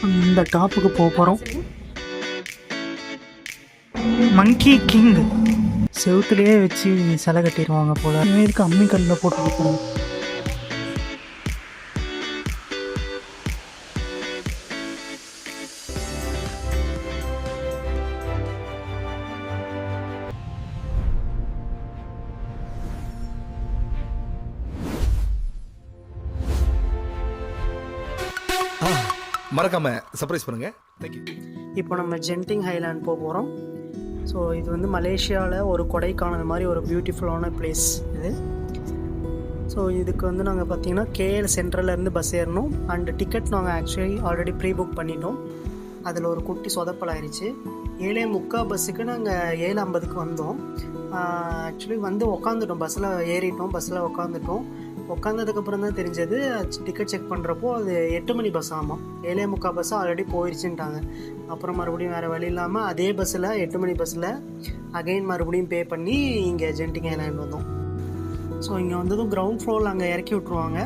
இந்த டாப்புக்கு போகிறோம். மங்கி கிங் செவுத்துலேயே வச்சு சிலை கட்டிடுவாங்க போல. இதுக்கு அம்மி கல்லில் போட்டு கொடுக்குறோம். மறக்காம சர்ப்ரைஸ் பண்ணுங்க. தேங்க்யூ. இப்போ நம்ம ஜென்டிங் ஹைலாண்ட் போக போகிறோம். ஸோ இது வந்து மலேசியாவில் ஒரு கொடைக்கானல் மாதிரி ஒரு பியூட்டிஃபுல்லான பிளேஸ் இது. ஸோ இதுக்கு வந்து நாங்கள் பார்த்தீங்கன்னா கேஎல் சென்ட்ரலேருந்து பஸ் ஏறணும். அண்டு டிக்கெட் நாங்கள் ஆக்சுவலி ஆல்ரெடி ப்ரீ புக் பண்ணிட்டோம். அதில் ஒரு குட்டி சொதப்பலாயிருச்சு. 7:45 பஸ்ஸுக்கு நாங்கள் 7:50க்கு வந்தோம். ஆக்சுவலி வந்து உக்காந்துட்டோம், பஸ்ஸில் ஏறிட்டோம், பஸ்ஸில் உட்காந்ததுக்கப்புறம் தான் தெரிஞ்சது டிக்கெட் செக் பண்ணுறப்போ அது 8 மணி பஸ். ஆமாம், 7:45 பஸ் ஆல்ரெடி போயிடுச்சுன்ட்டாங்க. அப்புறம் மறுபடியும் வேறு வழி இல்லாமல் அதே பஸ்ஸில் 8 மணி பஸ்ஸில் அகைன் மறுபடியும் பே பண்ணி இங்கே ஜென்டிங் ஐலாண்ட் வந்தோம். ஸோ இங்கே வந்ததும் கிரவுண்ட் ஃப்ளோரில் அங்கே இறக்கி விட்ருவாங்க.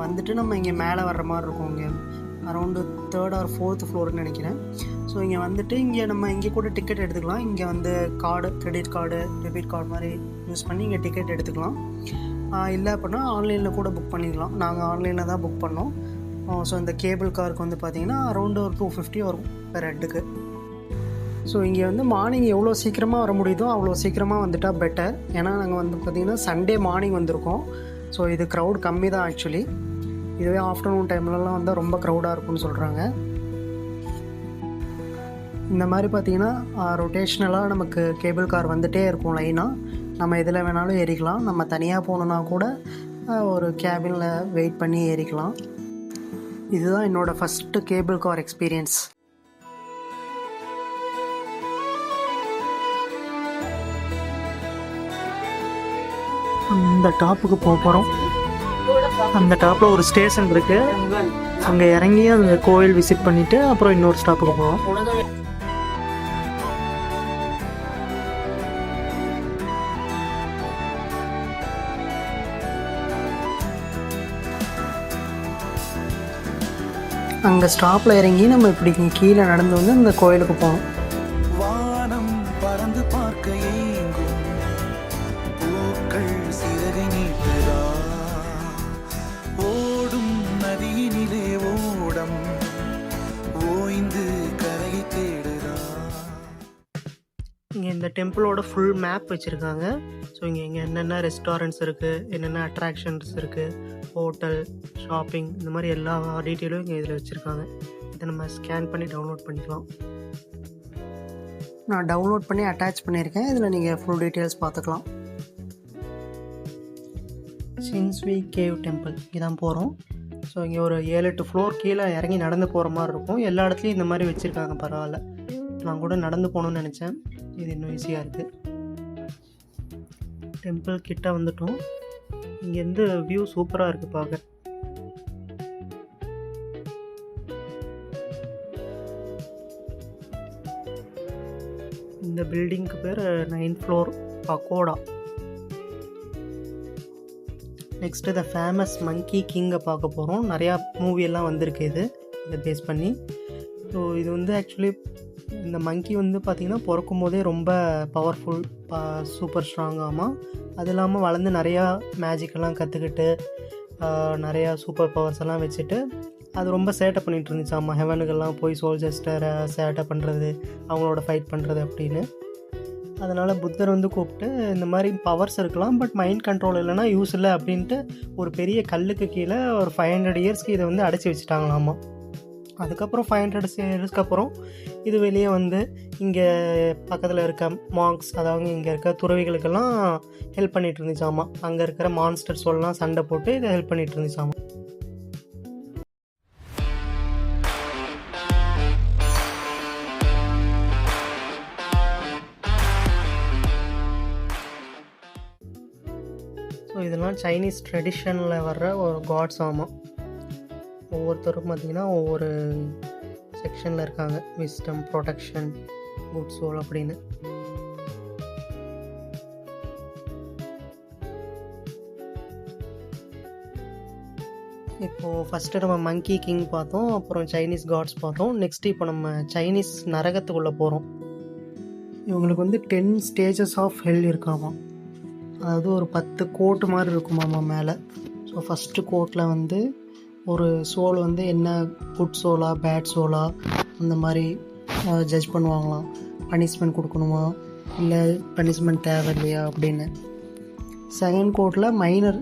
வந்துட்டு நம்ம இங்கே மேலே வர்ற மாதிரி இருக்கும். இங்கே அரௌண்டு 3rd or 4th ஃப்ளோர்னு நினைக்கிறேன். ஸோ இங்கே வந்துட்டு இங்கே கூட டிக்கெட் எடுத்துக்கலாம். இங்கே வந்து கிரெடிட் கார்டு, டெபிட் கார்டு மாதிரி யூஸ் பண்ணி இங்கே டிக்கெட் எடுத்துக்கலாம். இல்லை அப்படின்னா ஆன்லைனில் கூட புக் பண்ணிக்கலாம். நாங்கள் ஆன்லைனில் தான் புக் பண்ணோம். ஸோ இந்த கேபிள் காருக்கு வந்து பார்த்திங்கன்னா அரௌண்டு ஒரு 250 வரும் பெர் ஹெட்டுக்கு. ஸோ இங்கே வந்து மார்னிங் எவ்வளோ சீக்கிரமாக வர முடியுதோ அவ்வளோ சீக்கிரமாக வந்துட்டால் பெட்டர். ஏன்னா நாங்கள் வந்து பார்த்திங்கன்னா சண்டே மார்னிங் வந்திருக்கோம். ஸோ இது க்ரௌட் கம்மி தான் ஆக்சுவலி. இதுவே ஆஃப்டர்நூன் டைம்லலாம் வந்தால் ரொம்ப க்ரௌடாக இருக்கும்னு சொல்கிறாங்க. இந்த மாதிரி பார்த்திங்கன்னா ரொட்டேஷ்னலாக நமக்கு கேபிள் கார் வந்துகிட்டே இருக்கும் லைனாக. நம்ம எதில் வேணாலும் ஏறிக்கலாம். நம்ம தனியாக போகணுன்னா கூட ஒரு கேபினில் வெயிட் பண்ணி ஏறிக்கலாம். இதுதான் என்னோடய ஃபஸ்ட்டு கேபிள் கார் எக்ஸ்பீரியன்ஸ். இந்த டாப்புக்கு போகிறோம். அந்த டாப்பில் ஒரு ஸ்டேஷன் இருக்குது. அங்கே இறங்கி அந்த கோயில் விசிட் பண்ணிவிட்டு அப்புறம் இன்னொரு ஸ்டாப்புக்கு போவோம். அங்கே ஸ்டாப்பில் இறங்கி நம்ம இப்படி கீழே நடந்து வந்து இந்த கோயிலுக்கு போகணும். வானம் பறந்து பார்க்க ஏங்கும் பூக்கள் சிறகை நீட்டுதா, ஓடும் நதியினிலே ஓடம் ஓய்ந்து கரையை தேடுதா. இங்கே இந்த டெம்பிளோட ஃபுல் மேப் வச்சுருக்காங்க. ஸோ இங்கே என்னென்ன ரெஸ்டாரண்ட்ஸ் இருக்குது, என்னென்ன அட்ராக்ஷன்ஸ் இருக்குது, ஹோட்டல், ஷாப்பிங், இந்த மாதிரி எல்லா டீட்டெயிலும் இங்கே இதில் வச்சுருக்காங்க. இதை நம்ம ஸ்கேன் பண்ணி டவுன்லோட் பண்ணிக்கலாம். நான் டவுன்லோட் பண்ணி அட்டாச் பண்ணியிருக்கேன். இதில் நீங்கள் ஃபுல் டீட்டெயில்ஸ் பார்த்துக்கலாம். சின்ஸ்வி கேவ் டெம்பிள் இங்கே தான் போகிறோம். ஸோ இங்கே ஒரு 7-8 ஃப்ளோர் கீழே இறங்கி நடந்து போகிற மாதிரி இருக்கும். எல்லா இடத்துலையும் இந்த மாதிரி வச்சுருக்காங்க. பரவாயில்ல, நான் கூட நடந்து போகணுன்னு நினச்சேன். இது இன்னும் ஈஸியாக இருக்குது. டெம்பிள் கிட்ட வந்துட்டோம். இங்கேருந்து வியூ சூப்பராக இருக்குது பார்க்க. இந்த பில்டிங்க்கு பேர் 9th floor pakoda. Next the famous monkey கிங்கை பார்க்க போகிறோம். நிறையா மூவியெல்லாம் வந்திருக்கு இதை பேஸ் பண்ணி. ஸோ இது வந்து ஆக்சுவலி இந்த மங்கி வந்து பார்த்திங்கன்னா பிறக்கும் போதே ரொம்ப பவர்ஃபுல், சூப்பர் ஸ்ட்ராங்காகாமல், அது இல்லாமல் வளர்ந்து நிறையா மேஜிக்கெல்லாம் கற்றுக்கிட்டு நிறையா சூப்பர் பவர்ஸ் எல்லாம் வச்சுட்டு அது ரொம்ப சேட்டை பண்ணிகிட்டு இருந்துச்சாம்மா. ஹெவனுக்கெல்லாம் போய் சோல்ஜர்ஸ்ட்டை சேட்டை பண்ணுறது, அவங்களோட ஃபைட் பண்ணுறது அப்படின்னு. அதனால் புத்தர் வந்து கூப்பிட்டு இந்த மாதிரி பவர்ஸ் இருக்கலாம், பட் மைண்ட் கண்ட்ரோல் இல்லைனா யூஸ் இல்லை அப்படின்ட்டு ஒரு பெரிய கல்லுக்கு கீழே ஒரு 500 இயர்ஸ்க்கு இதை வந்து அடைச்சி வச்சுட்டாங்களாமா. அதுக்கப்புறம் 500 இயர்ஸ்க்கு அப்புறம் இது வெளியே வந்து இங்கே பக்கத்தில் இருக்க மாங்க்ஸ், அதாவது இங்கே இருக்க துறவிகளுக்கெல்லாம் ஹெல்ப் பண்ணிகிட்டு இருந்துச்சாமா. அங்கே இருக்கிற மான்ஸ்டர் சொல்லலாம் சண்டை போட்டு இதை ஹெல்ப் பண்ணிகிட்டு இருந்துச்சாமா. ஸோ இதெல்லாம் சைனீஸ் ட்ரெடிஷனில் வர்ற ஒரு காட்ஸ். ஆமாம், ஒவ்வொருத்தரும் பார்த்திங்கன்னா ஒவ்வொரு செக்ஷனில் இருக்காங்க. விஸ்டம், ப்ரொடெக்ஷன், குட் சோல் அப்படின்னு. இப்போ ஃபஸ்ட்டு நம்ம மங்கி கிங் பார்த்தோம், அப்புறம் சைனீஸ் காட்ஸ் பார்த்தோம். நெக்ஸ்ட்டு இப்போ நம்ம சைனீஸ் நரகத்துக்குள்ளே போகிறோம். இவங்களுக்கு வந்து 10 ஸ்டேஜஸ் ஆஃப் ஹெல் இருக்காமா. அதாவது ஒரு 10 கோட்டு மாதிரி இருக்குமாம்மா மேலே. ஸோ ஃபஸ்ட்டு கோட்டில் வந்து ஒரு சோல் வந்து என்ன குட் சோலா பேட் சோலா அந்த மாதிரி ஜட்ஜ் பண்ணுவாங்களாம். பனிஷ்மெண்ட் கொடுக்கணுமா இல்லை பனிஷ்மெண்ட் தேவை இல்லையா அப்படின்னு. செகண்ட் கோட்டில் மைனர்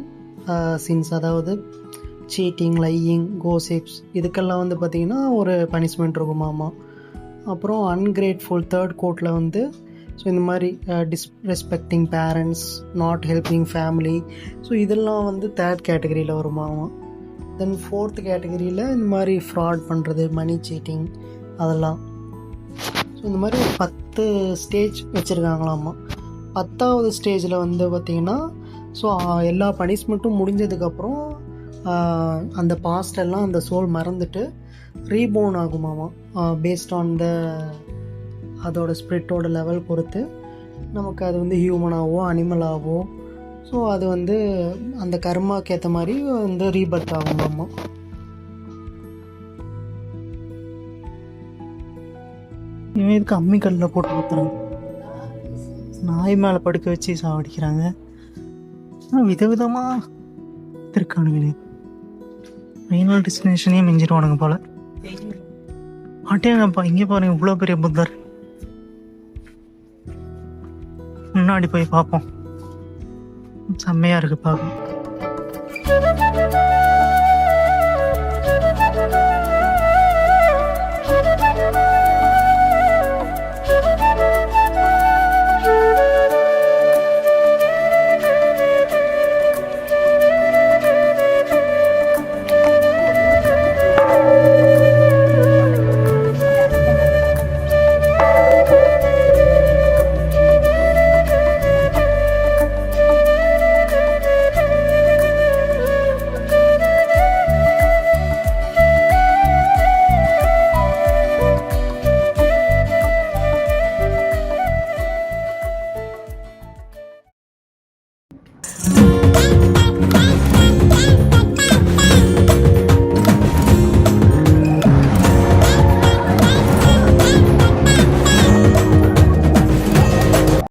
சின்ஸ், அதாவது சீட்டிங், லையிங், கோசிப்ஸ் இதுக்கெல்லாம் வந்து பார்த்திங்கன்னா ஒரு பனிஷ்மெண்ட் இருக்குமாமா. அப்புறம் அன்கிரேட்ஃபுல் தேர்ட் கோட்டில் வந்து ஸோ இந்த மாதிரி disrespecting parents, not helping family, so இதெல்லாம் வந்து தேர்ட் கேட்டகரியில் வருமாமா. தென் ஃபோர்த் கேட்டகரியில் இந்த மாதிரி ஃப்ராட் பண்ணுறது, மணி சீட்டிங் அதெல்லாம். ஸோ இந்த மாதிரி ஒரு 10 ஸ்டேஜ் வச்சுருக்காங்களாமா. 10வது ஸ்டேஜில் வந்து பார்த்திங்கன்னா ஸோ எல்லா பனிஷ்மெண்ட்டும் முடிஞ்சதுக்கப்புறம் அந்த பாஸ்டெல்லாம் அந்த சோல் மறந்துட்டு ரீபோர்ன் ஆகுமாமா. பேஸ்ட் ஆன் த அதோட ஸ்பிரிட்டோட லெவல் பொறுத்து நமக்கு அது வந்து ஹியூமனாகவோ அனிமலாகவோ ஸோ அது வந்து அந்த கர்மாக்கு ஏற்ற மாதிரி வந்து ரீபர்த் ஆகுமாமா. இவன் இதுக்கு அம்மிக்கல்லில் போட்டு ஊற்றுறாங்க, நாய் மேலே படுக்க வச்சு சாவடிக்கிறாங்க. விதவிதமாக இருக்கானுங்களே, ஃபைனல் டெஸ்டினேஷனே மிஞ்சிடுவானுங்க போல். ஆட்டேங்கப்பா, இங்கே பாருங்க இவ்வளோ பெரிய புத்தர். முன்னாடி போய் பார்ப்போம், செம்மையாக இருக்குது பார்க்க.